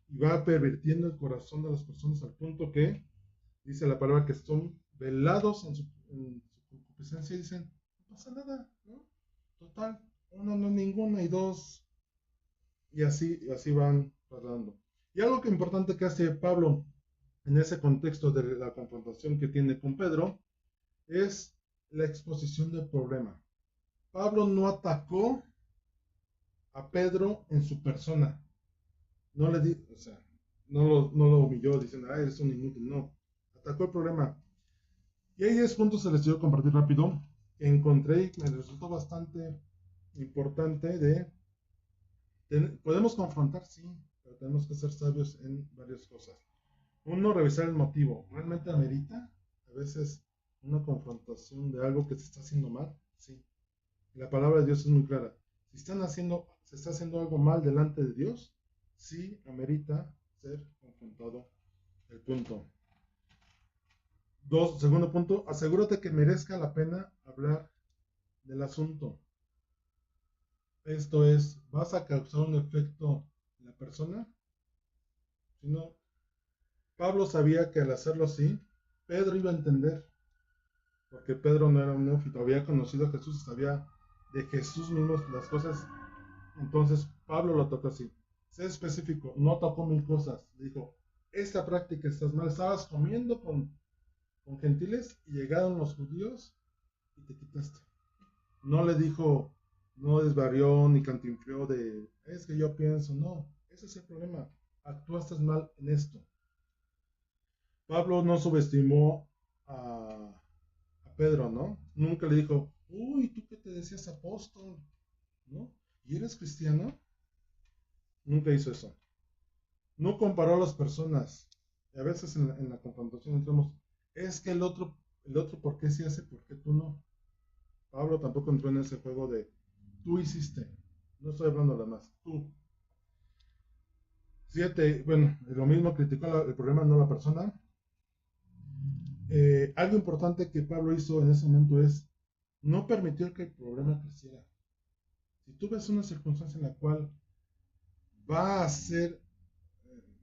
y va pervirtiendo el corazón de las personas al punto que dice la palabra que son velados en su concupiscencia y dicen, no pasa nada, ¿no? Total, uno no ninguna y dos, y así van pasando. Y algo que importante que hace Pablo en ese contexto de la confrontación que tiene con Pedro es la exposición del problema. Pablo no atacó a Pedro en su persona, no le di, o sea, no lo humilló diciendo, ah, eres un inútil, no, atacó el problema. Y hay 10 puntos que les quiero compartir rápido que encontré y me resultó bastante importante podemos confrontar, sí, pero tenemos que ser sabios en varias cosas. Uno, revisar el motivo. ¿Realmente amerita a veces una confrontación de algo que se está haciendo mal? Sí. La palabra de Dios es muy clara. Si se está haciendo algo mal delante de Dios, sí amerita ser confrontado. El punto. Segundo punto, asegúrate que merezca la pena hablar del asunto. Esto es, ¿vas a causar un efecto en la persona? Si no, Pablo sabía que al hacerlo así, Pedro iba a entender, porque Pedro no era un neófito, había conocido a Jesús, sabía de Jesús mismo las cosas. Entonces Pablo lo tocó así. Sé específico, no tocó 1000 cosas. Dijo, esta práctica estás mal, estabas comiendo con gentiles y llegaron los judíos y te quitaste. No le dijo, no desvarió ni cantinfrió de, es que yo pienso, no, ese es el problema, actuaste mal en esto. Pablo no subestimó a Pedro, ¿no? Nunca le dijo, uy, ¿tú qué te decías apóstol? ¿No? ¿Y eres cristiano? Nunca hizo eso. No comparó a las personas. A veces en la confrontación entramos, es que el otro, ¿por qué sí hace, por qué tú no? Pablo tampoco entró en ese juego de, tú hiciste. No estoy hablando de más, tú. 7, bueno, lo mismo, criticó el problema, no la persona. Algo importante que Pablo hizo en ese momento es, no permitió que el problema creciera. Si tú ves una circunstancia en la cual va a ser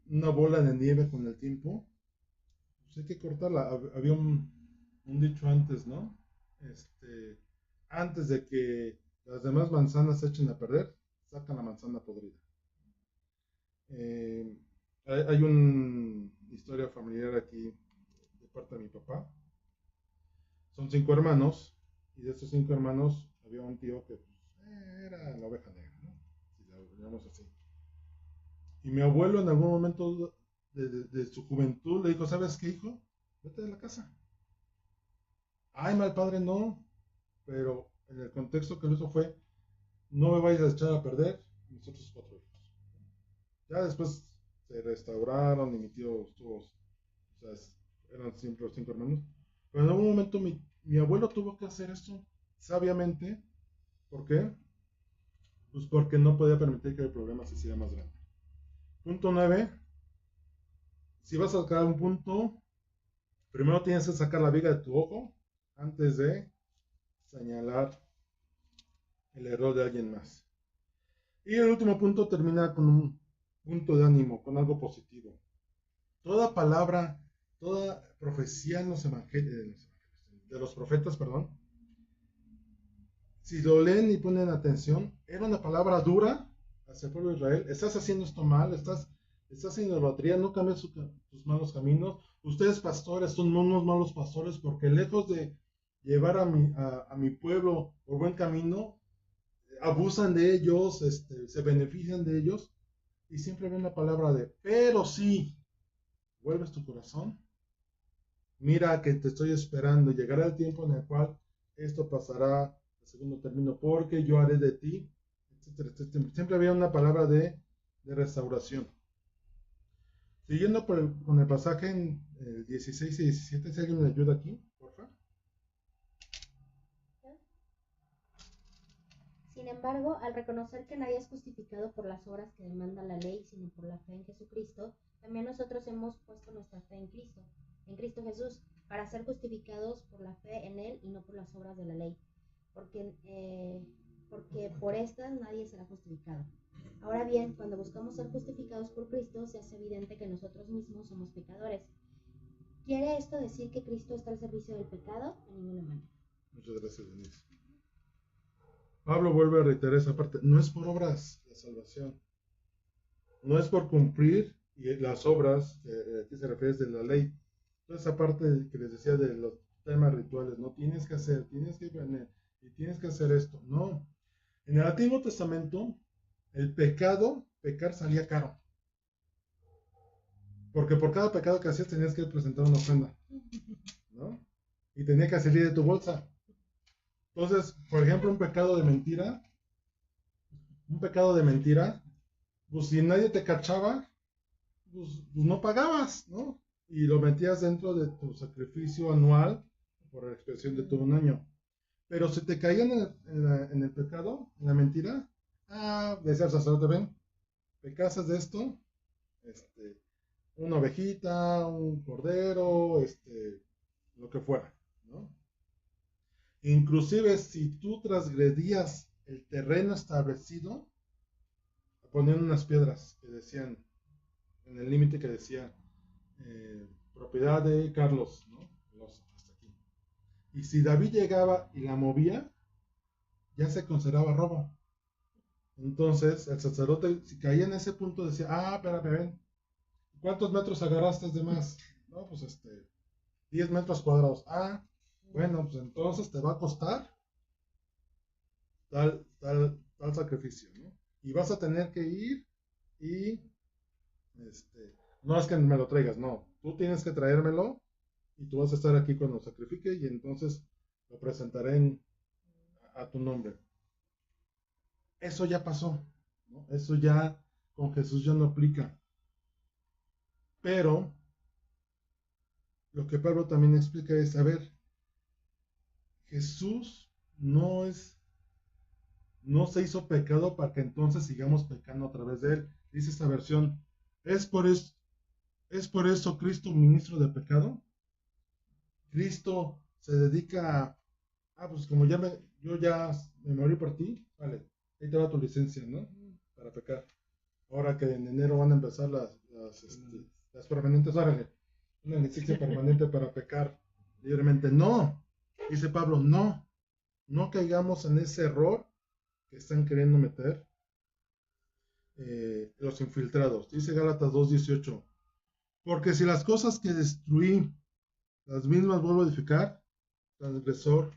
una bola de nieve con el tiempo, pues hay que cortarla. Había un dicho antes, ¿no? Antes de que las demás manzanas se echen a perder, sacan la manzana podrida. Hay una historia familiar aquí de parte de mi papá. Son 5 hermanos, y de estos 5 hermanos había un tío que era la oveja negra, ¿no? Si la llamamos así. Y mi abuelo en algún momento de su juventud le dijo, ¿sabes qué, hijo? Vete de la casa. Ay, mal padre, no. Pero en el contexto que lo hizo fue, no me vayas a echar a perder mis otros 4 hijos. Ya después se restauraron y mi tío estuvo, o sea, eran siempre los 5 hermanos. Pero en algún momento mi abuelo tuvo que hacer esto sabiamente. ¿Por qué? Pues porque no podía permitir que el problema se hiciera más grande. Punto 9. Si vas a sacar un punto, primero tienes que sacar la viga de tu ojo antes de señalar el error de alguien más. Y el último punto termina con un punto de ánimo, con algo positivo. Toda palabra, toda profecía en los evangelios, de los profetas, perdón, si lo leen y ponen atención, era una palabra dura hacia el pueblo de Israel. Estás haciendo esto mal, estás haciendo idolatría, no cambies tus malos caminos. Ustedes pastores son unos malos pastores porque lejos de llevar a mi pueblo por buen camino, abusan de ellos, se benefician de ellos, y siempre ven la palabra de, pero sí, vuelves tu corazón, mira que te estoy esperando, llegará el tiempo en el cual esto pasará a segundo término, porque yo haré de ti, etcétera, etcétera. Siempre había una palabra de restauración. Siguiendo con el pasaje en 16 y 17, si alguien me ayuda aquí, por favor. Sin embargo, al reconocer que nadie es justificado por las obras que demanda la ley, sino por la fe en Jesucristo, también nosotros hemos puesto nuestra fe en Cristo Jesús, para ser justificados por la fe en Él y no por las obras de la ley, porque por estas nadie será justificado. Ahora bien, cuando buscamos ser justificados por Cristo, se hace evidente que nosotros mismos somos pecadores. ¿Quiere esto decir que Cristo está al servicio del pecado? De ninguna manera. Muchas gracias, Denise. Pablo vuelve a reiterar esa parte. No es por obras la salvación. No es por cumplir las obras, aquí se refiere de la ley. Toda esa parte que les decía de los temas rituales, no tienes que hacer, tienes que venir y tienes que hacer esto. No. En el Antiguo Testamento, el pecar salía caro. Porque por cada pecado que hacías tenías que presentar una ofrenda, ¿no? Y tenía que salir de tu bolsa. Entonces, por ejemplo, un pecado de mentira, pues si nadie te cachaba, pues no pagabas, ¿no? Y lo metías dentro de tu sacrificio anual por la expresión de todo un año. Pero si te caían en el pecado, en la mentira, decía el sacerdote, ven, pecaste de esto, una ovejita, un cordero, lo que fuera, ¿no? Inclusive si tú transgredías el terreno establecido, ponían unas piedras que decían, en el límite que decía, propiedad de Carlos, ¿no? Hasta aquí. Y si David llegaba y la movía, ya se consideraba robo. Entonces el sacerdote, si caía en ese punto, decía, espérame, ven, ¿cuántos metros agarraste de más? No, pues 10 metros cuadrados. Bueno, pues entonces te va a costar tal sacrificio, ¿no? Y vas a tener que ir y no es que me lo traigas, no, tú tienes que traérmelo y tú vas a estar aquí cuando sacrifique y entonces lo presentaré a tu nombre. Eso ya pasó, ¿no? Eso ya con Jesús ya no aplica. Pero lo que Pablo también explica es, a ver, Jesús no se hizo pecado para que entonces sigamos pecando a través de él. Dice esta versión, ¿es por eso Cristo ministro de pecado? Cristo se dedica pues como yo ya me morí por ti, vale, ahí te va tu licencia, ¿no? Para pecar. Ahora que en enero van a empezar las permanentes, órale, una licencia permanente para pecar libremente. No, dice Pablo, no caigamos en ese error que están queriendo meter los infiltrados. Dice Gálatas 2:18, porque si las cosas que destruí, las mismas vuelvo a edificar, transgresor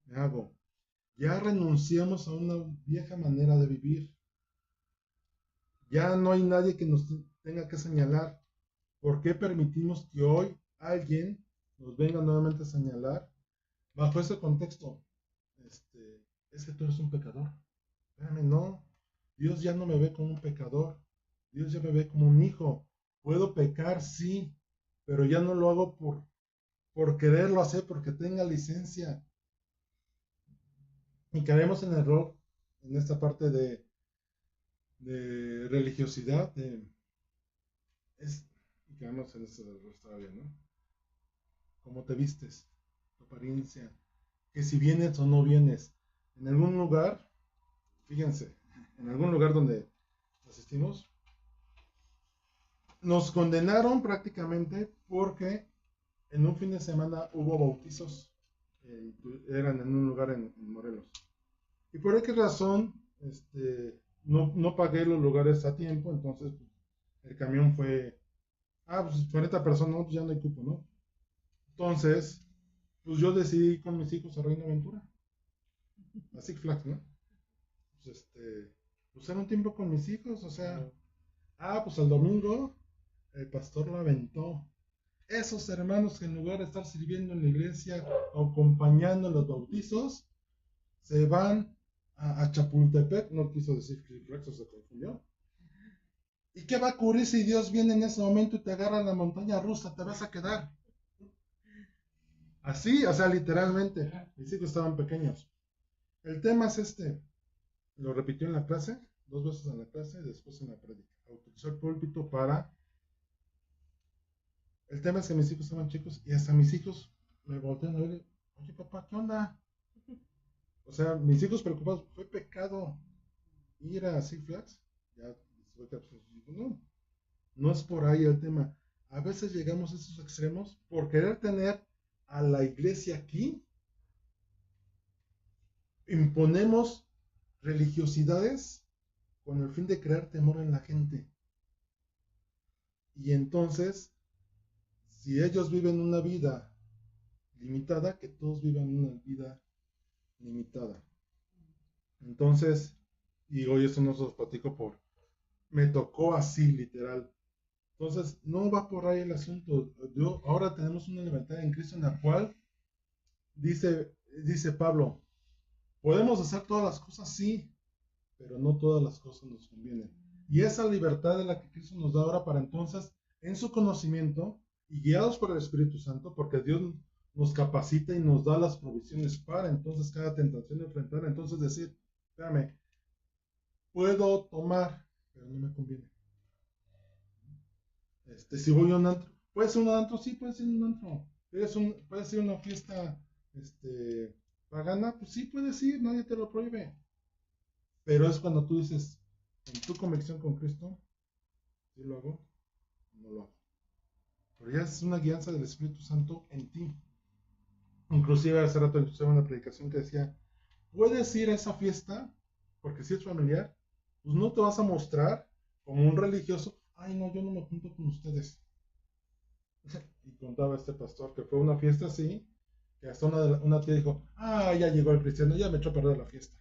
me hago. Ya renunciamos a una vieja manera de vivir. Ya no hay nadie que nos tenga que señalar. ¿Por qué permitimos que hoy alguien nos venga nuevamente a señalar? Bajo ese contexto, es que tú eres un pecador. Espérame, no. Dios ya no me ve como un pecador. Dios ya me ve como un hijo. Puedo pecar, sí, pero ya no lo hago por quererlo hacer, porque tenga licencia. Y caemos en error en esta parte de religiosidad. Y caemos en esta error, ¿no? Cómo te vistes, tu apariencia, que si vienes o no vienes. En algún lugar, fíjense, en algún lugar donde asistimos, nos condenaron prácticamente porque en un fin de semana hubo bautizos, eran en un lugar en Morelos. Y por qué razón, no pagué los lugares a tiempo, entonces el camión fue, pues 40 personas, pues ya no hay cupo, ¿no? Entonces, pues yo decidí ir con mis hijos a Reino Aventura, a Six Flags, ¿no? Pues era un tiempo con mis hijos, o sea, pues el domingo, el pastor lo aventó. Esos hermanos que en lugar de estar sirviendo en la iglesia o acompañando en los bautizos, se van a Chapultepec, no quiso decir Cliff Rexo, se confundió. ¿Y qué va a ocurrir si Dios viene en ese momento y te agarra en la montaña rusa? Te vas a quedar. Así, o sea, literalmente. Mis hijos estaban pequeños. El tema es este. Lo repitió en la clase, 2 veces en la clase y después en la prédica. Utilizó el púlpito para... El tema es que mis hijos estaban chicos y hasta mis hijos me voltean a ver. Oye, papá, ¿qué onda? O sea, mis hijos preocupados. ¿Fue pecado ir a Six Flags? Ya, no, no es por ahí el tema. A veces llegamos a esos extremos por querer tener a la iglesia aquí. Imponemos religiosidades con el fin de crear temor en la gente. Y entonces, si ellos viven una vida limitada, que todos vivan una vida limitada. Entonces, y hoy eso no se los platico me tocó así, literal. Entonces, no va por ahí el asunto. Ahora tenemos una libertad en Cristo en la cual dice Pablo, podemos hacer todas las cosas, sí, pero no todas las cosas nos convienen. Y esa libertad de la que Cristo nos da ahora para entonces, en su conocimiento y guiados por el Espíritu Santo, porque Dios nos capacita y nos da las provisiones para entonces cada tentación enfrentar, entonces decir, espérame, puedo tomar, pero no me conviene. Si voy a un antro, ¿puede ser un antro? Sí, puede ser un antro. ¿Puede ser una fiesta pagana? Pues sí, puedes ir, nadie te lo prohíbe. Pero es cuando tú dices, en tu convicción con Cristo, ¿sí lo hago? No lo hago. Pero ya es una guianza del Espíritu Santo en ti. Inclusive hace rato escuchaba una predicación que decía, puedes ir a esa fiesta, porque si es familiar, pues no te vas a mostrar como un religioso, ay no, yo no me junto con ustedes. Y contaba este pastor que fue una fiesta así, que hasta una tía dijo, ya llegó el cristiano, ya me echó a perder la fiesta.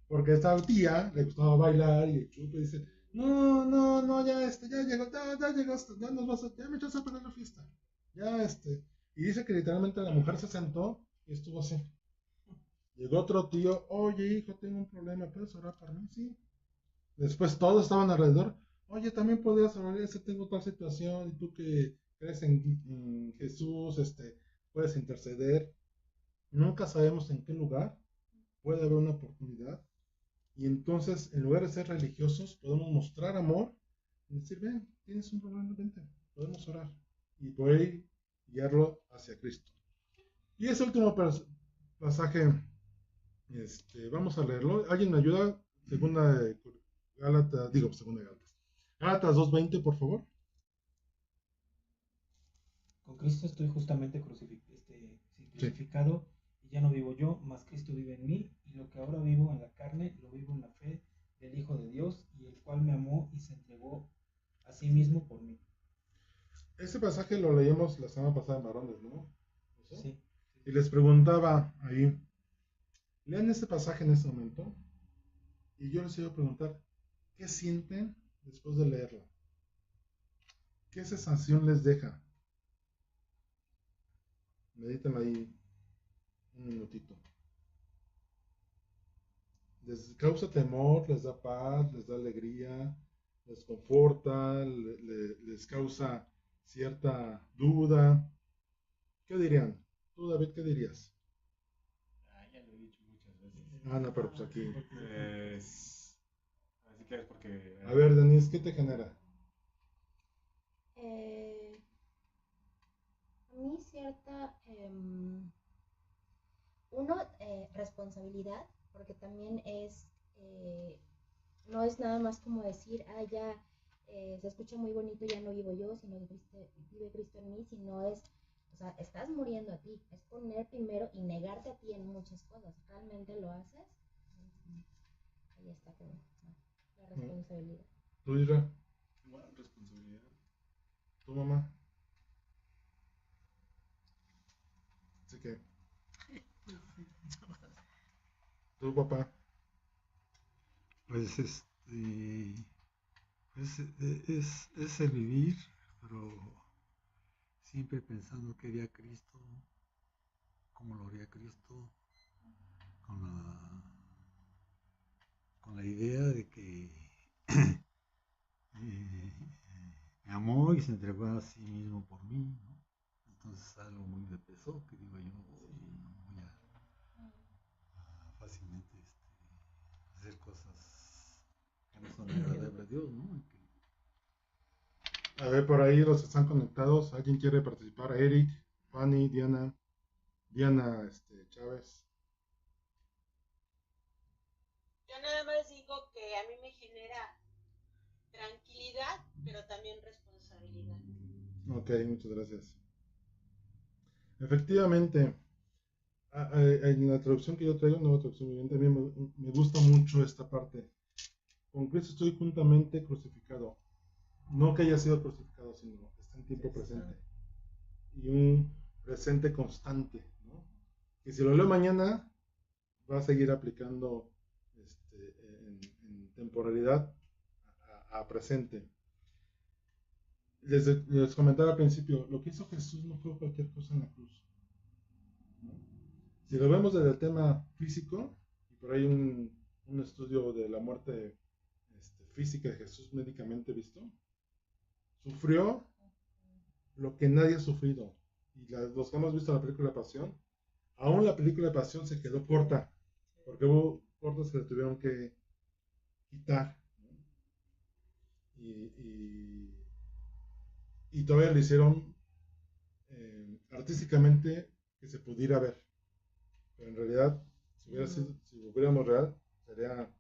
Porque a esta tía le gustaba bailar y el chupe dice, no, ya llegó, ya me echas a perder la fiesta. Y dice que literalmente la mujer se sentó y estuvo así. Llegó otro tío, oye hijo, tengo un problema, ¿puedes orar por mí? Sí. Después todos estaban alrededor, oye, también podrías orar, tengo tal situación, y tú que crees en Jesús, puedes interceder. Nunca sabemos en qué lugar puede haber una oportunidad. Y entonces, en lugar de ser religiosos, podemos mostrar amor y decir, ven, tienes un problema, vente, podemos orar. Y por ahí guiarlo hacia Cristo. Y ese último pasaje, vamos a leerlo. ¿Alguien me ayuda? Segunda Gálatas. Gálatas 2:20, por favor. Con Cristo estoy justamente crucificado, sí. Y ya no vivo yo, mas Cristo vive en mí, y lo que ahora vivo en la carne, lo vivo en la fe del Hijo de Dios, y el cual me amó y se entregó a sí mismo por mí. Ese pasaje lo leímos la semana pasada en Varones, ¿no? Sí. Y les preguntaba ahí, lean este pasaje en este momento, y yo les iba a preguntar, ¿qué sienten después de leerlo? ¿Qué sensación les deja? Mediten ahí un minutito. ¿Les causa temor? ¿Les da paz? ¿Les da alegría? ¿Les conforta? ¿Les causa cierta duda? ¿Qué dirían? Tú, David, ¿qué dirías? Ya lo he dicho muchas veces. No, pero pues aquí. Así que es porque... A ver, Denise, ¿qué te genera? A mí cierta, responsabilidad, porque también no es nada más como decir, ya se escucha muy bonito, ya no vivo yo, sino que vive Cristo en mí, sino estás muriendo a ti, es poner primero y negarte a ti en muchas cosas, ¿realmente lo haces? Ahí está como la responsabilidad. ¿Tú, Isra? Igual, responsabilidad. ¿Tu mamá? Así que... ¿Tu papá? Pues es el vivir siempre pensando que haría Cristo, cómo lo haría Cristo, con la idea de que me amó y se entregó a sí mismo por mí, ¿no? Entonces algo muy de peso que digo yo, sí, no voy a fácilmente hacer cosas que no son agradables a Dios, ¿no? A ver, por ahí los que están conectados. ¿Alguien quiere participar? Eric, Fanny, Diana, Chávez. Yo nada más digo que a mí me genera tranquilidad, pero también responsabilidad. Ok, muchas gracias. Efectivamente, en la traducción que yo traigo, nueva traducción viviente, a mí me gusta mucho esta parte. Con Cristo estoy juntamente crucificado. No que haya sido crucificado, sino está en tiempo presente. Y un presente constante, ¿no? Que si lo leo mañana, va a seguir aplicando en temporalidad a presente. Les comentaba al principio, lo que hizo Jesús no fue cualquier cosa en la cruz, ¿no? Si lo vemos desde el tema físico, y por ahí un estudio de la muerte física de Jesús médicamente visto, sufrió lo que nadie ha sufrido. Y los que hemos visto la película de Pasión, aún la película de Pasión se quedó corta, porque hubo cortes que le tuvieron que quitar, ¿no? Y todavía lo hicieron artísticamente que se pudiera ver. Pero en realidad, si lo hubiéramos real, sería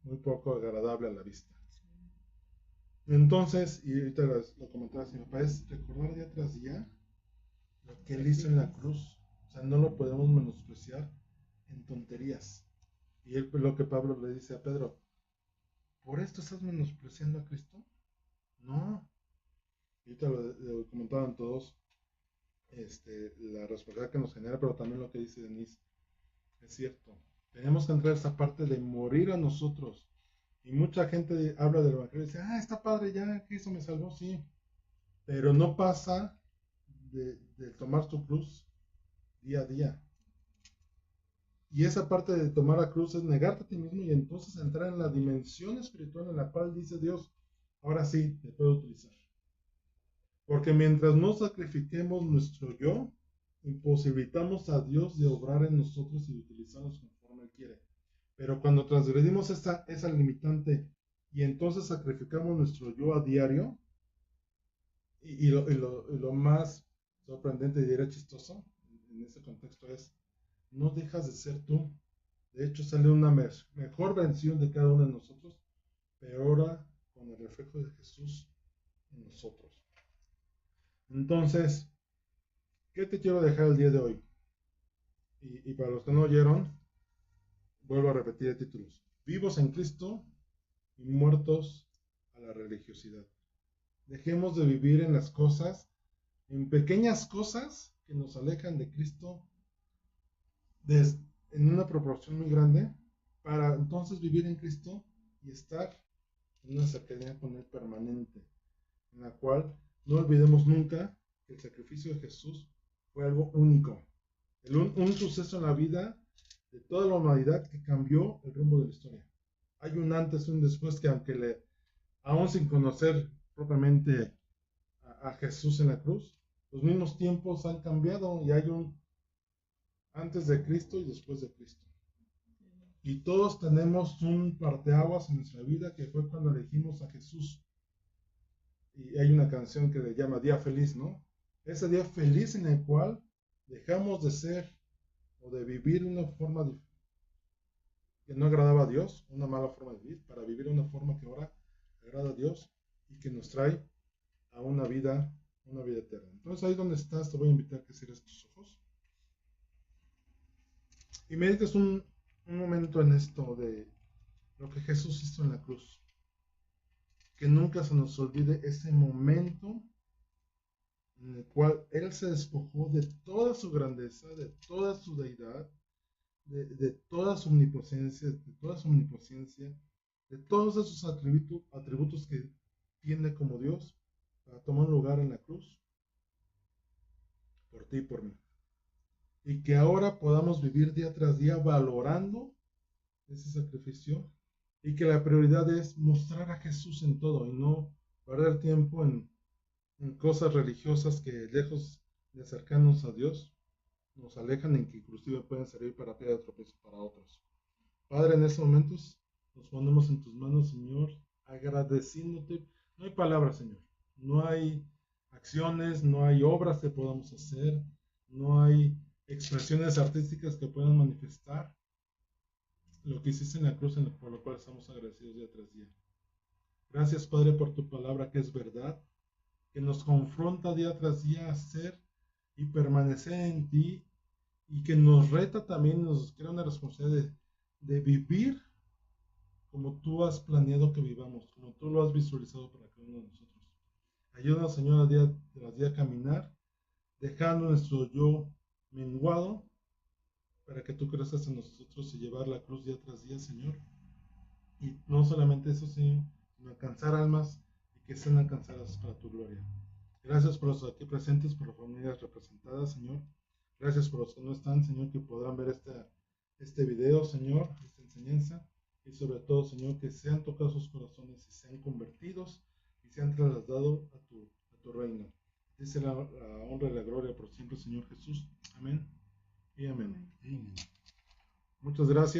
muy poco agradable a la vista. Entonces, y ahorita lo comentaba mi papá, es recordar día tras día lo que él hizo en la cruz. O sea, no lo podemos menospreciar en tonterías. Y lo que Pablo le dice a Pedro, ¿por esto estás menospreciando a Cristo? No. Y ahorita lo comentaban todos, la responsabilidad que nos genera, pero también lo que dice Denise, es cierto. Tenemos que entrar a esa parte de morir a nosotros. Y mucha gente habla del evangelio y dice, está padre, ya Cristo me salvó, sí. Pero no pasa de tomar tu cruz día a día. Y esa parte de tomar la cruz es negarte a ti mismo y entonces entrar en la dimensión espiritual en la cual dice Dios, ahora sí, te puedo utilizar. Porque mientras no sacrifiquemos nuestro yo, imposibilitamos a Dios de obrar en nosotros y de utilizarnos conforme Él quiere. Pero cuando transgredimos esa limitante y entonces sacrificamos nuestro yo a diario, y lo más sorprendente y diría chistoso en ese contexto es, no dejas de ser tú. De hecho, sale una mejor versión de cada uno de nosotros, pero ahora con el reflejo de Jesús en nosotros. Entonces, ¿qué te quiero dejar el día de hoy? Y para los que no oyeron, vuelvo a repetir el título. Vivos en Cristo y muertos a la religiosidad. Dejemos de vivir en las cosas, en pequeñas cosas que nos alejan de Cristo en una proporción muy grande, para entonces vivir en Cristo y estar en una cercanía con Él permanente, en la cual no olvidemos nunca que el sacrificio de Jesús fue algo único, un suceso en la vida de toda la humanidad que cambió el rumbo de la historia. Hay un antes y un después que aún sin conocer propiamente a Jesús en la cruz, los mismos tiempos han cambiado y hay un antes de Cristo y después de Cristo. Y todos tenemos un parteaguas en nuestra vida que fue cuando elegimos a Jesús. Y hay una canción que le llama Día Feliz, ¿no? Ese día feliz en el cual dejamos de ser o de vivir una forma que no agradaba a Dios, una mala forma de vivir, para vivir una forma que ahora agrada a Dios y que nos trae a una vida eterna. Entonces ahí donde estás, te voy a invitar a que cierres tus ojos y medites un momento en esto de lo que Jesús hizo en la cruz. Que nunca se nos olvide ese momento en el cual Él se despojó de toda su grandeza, de toda su deidad, de toda su omnipotencia, de todos esos atributos que tiene como Dios, para tomar un lugar en la cruz ti y por mí. Y que ahora podamos vivir día tras día valorando ese sacrificio y que la prioridad es mostrar a Jesús en todo y no perder tiempo en cosas religiosas que lejos de acercarnos a Dios nos alejan y que inclusive pueden servir para piedra de tropiezo para otros. Padre, en estos momentos nos ponemos en tus manos, Señor, agradeciéndote. No hay palabras, Señor, no hay acciones, no hay obras que podamos hacer, no hay expresiones artísticas que puedan manifestar lo que hiciste en la cruz, por lo cual estamos agradecidos día tras día. Gracias, Padre, por tu palabra que es verdad, que nos confronta día tras día a ser y permanecer en ti y que nos reta también, nos crea una responsabilidad de vivir como tú has planeado que vivamos, como tú lo has visualizado para cada uno de nosotros. Ayúdanos, Señor, a día tras día a caminar, dejando nuestro yo menguado, para que tú crezcas en nosotros y llevar la cruz día tras día, Señor. Y no solamente eso, Señor, sino alcanzar almas y que sean alcanzadas para tu gloria. Gracias por los aquí presentes, por las familias representadas, Señor. Gracias por los que no están, Señor, que podrán ver este video, Señor, esta enseñanza. Y sobre todo, Señor, que sean tocados sus corazones y sean convertidos y sean trasladados a tu reino. Dice la honra y la gloria por siempre, Señor Jesús. Amén y amén. Amén. Muchas gracias.